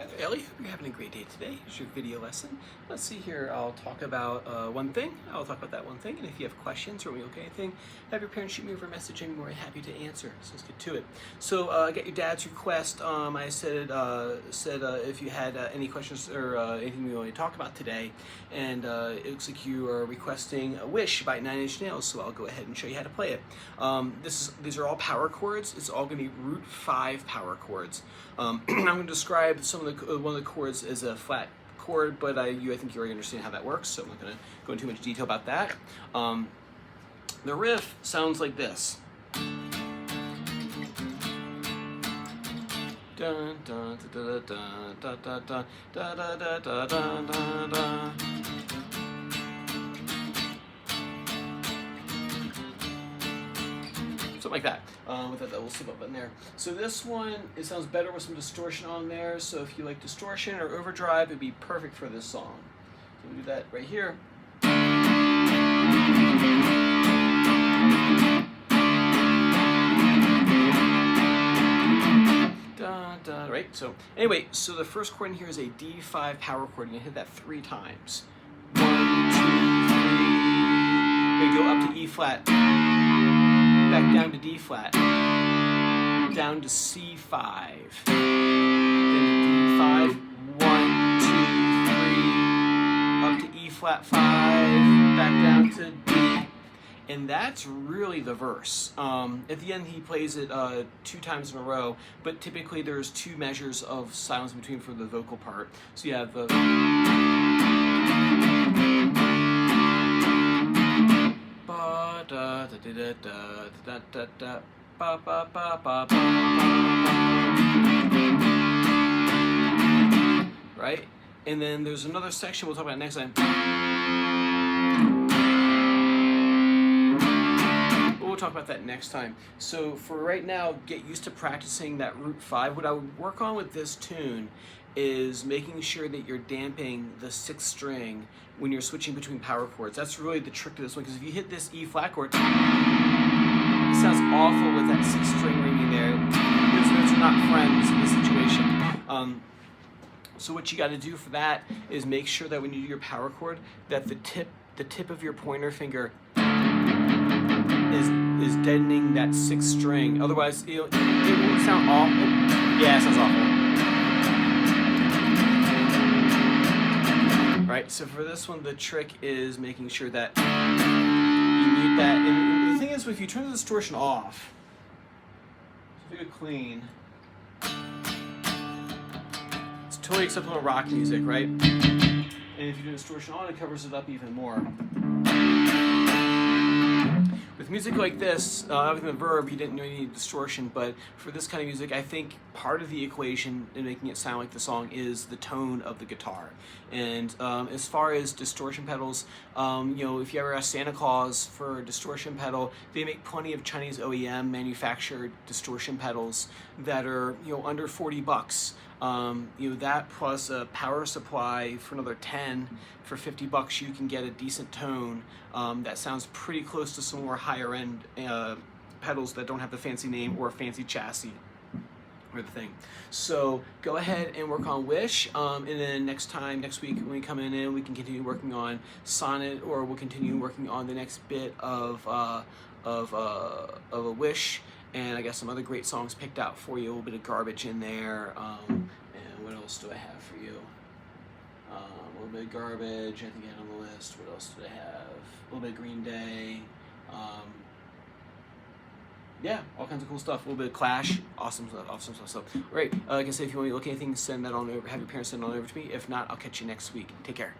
Hi there, Ellie. Hope you're having a great day today. Here's your video lesson. Let's see here. I'll talk about one thing. I'll talk about that one thing. And if you have questions or we look at anything, have your parents shoot me over a message. I'm more than happy to answer. So let's get to it. So get your dad's request. I said if you had any questions or anything we want to talk about today. And it looks like you are requesting a Wish by Nine Inch Nails. So I'll go ahead and show you how to play it. These are all power chords. It's all going to be root 5 power chords. I'm going to describe one of the chords as a flat chord, but I think you already understand how that works, so I'm not going to go into too much detail about that. The riff sounds like this. Dun, dun, da, da, da, da, da, da, da, da, da, da, da, da. Something like that, with that little slip up button there. So this one, it sounds better with some distortion on there, so if you like distortion or overdrive, it'd be perfect for this song. So we do that right here. Da, da, right, so anyway, so the first chord in here is a D5 power chord. You're gonna hit that 3 times. 1, 2, 3. You're gonna go up to E flat. Back down to D flat, down to C5, then to D5, 1, 2, 3, up to E flat 5, back down to D, and that's really the verse. At the end he plays it 2 times in a row, but typically there's 2 measures of silence in between for the vocal part. So you have the da da da da da da da ba ba ba ba ba, right? And then there's another section we'll talk about next time. We'll talk about that next time. So for right now, get used to practicing that root 5. What I would work on with this tune is making sure that you're damping the 6th string when you're switching between power chords. That's really the trick to this one, because if you hit this E flat chord, it sounds awful with that 6th string ringing there. Those notes are not friends in this situation. So what you got to do for that is make sure that when you do your power chord, that the tip of your pointer finger is deadening that 6th string. Otherwise, it won't sound awful. Yeah, it sounds awful. Right, so for this one, the trick is making sure that you mute that. And the thing is, if you turn the distortion off, so if you go clean, it's totally acceptable in rock music, right? And if you do distortion on, it covers it up even more. With music like this, other than the verb, you didn't need distortion, but for this kind of music, I think part of the equation in making it sound like the song is the tone of the guitar. And as far as distortion pedals, if you ever ask Santa Claus for a distortion pedal, they make plenty of Chinese OEM manufactured distortion pedals that are under $40. That plus a power supply for another 10. For $50 you can get a decent tone that sounds pretty close to some more higher end pedals that don't have the fancy name or fancy chassis or the thing. So go ahead and work on Wish, and then next week when we come in, we can continue working on Sonnet, or we'll continue working on the next bit of a Wish, and I got some other great songs picked out for you. A little bit of Garbage in there. And what else do I have for you? A little bit of Garbage, I think I had on the list. What else did I have? A little bit of Green Day. Yeah, all kinds of cool stuff. A little bit of Clash. Awesome stuff. So, all right, like I said, if you want to look at anything, send that on over. Have your parents send it on over to me. If not, I'll catch you next week. Take care.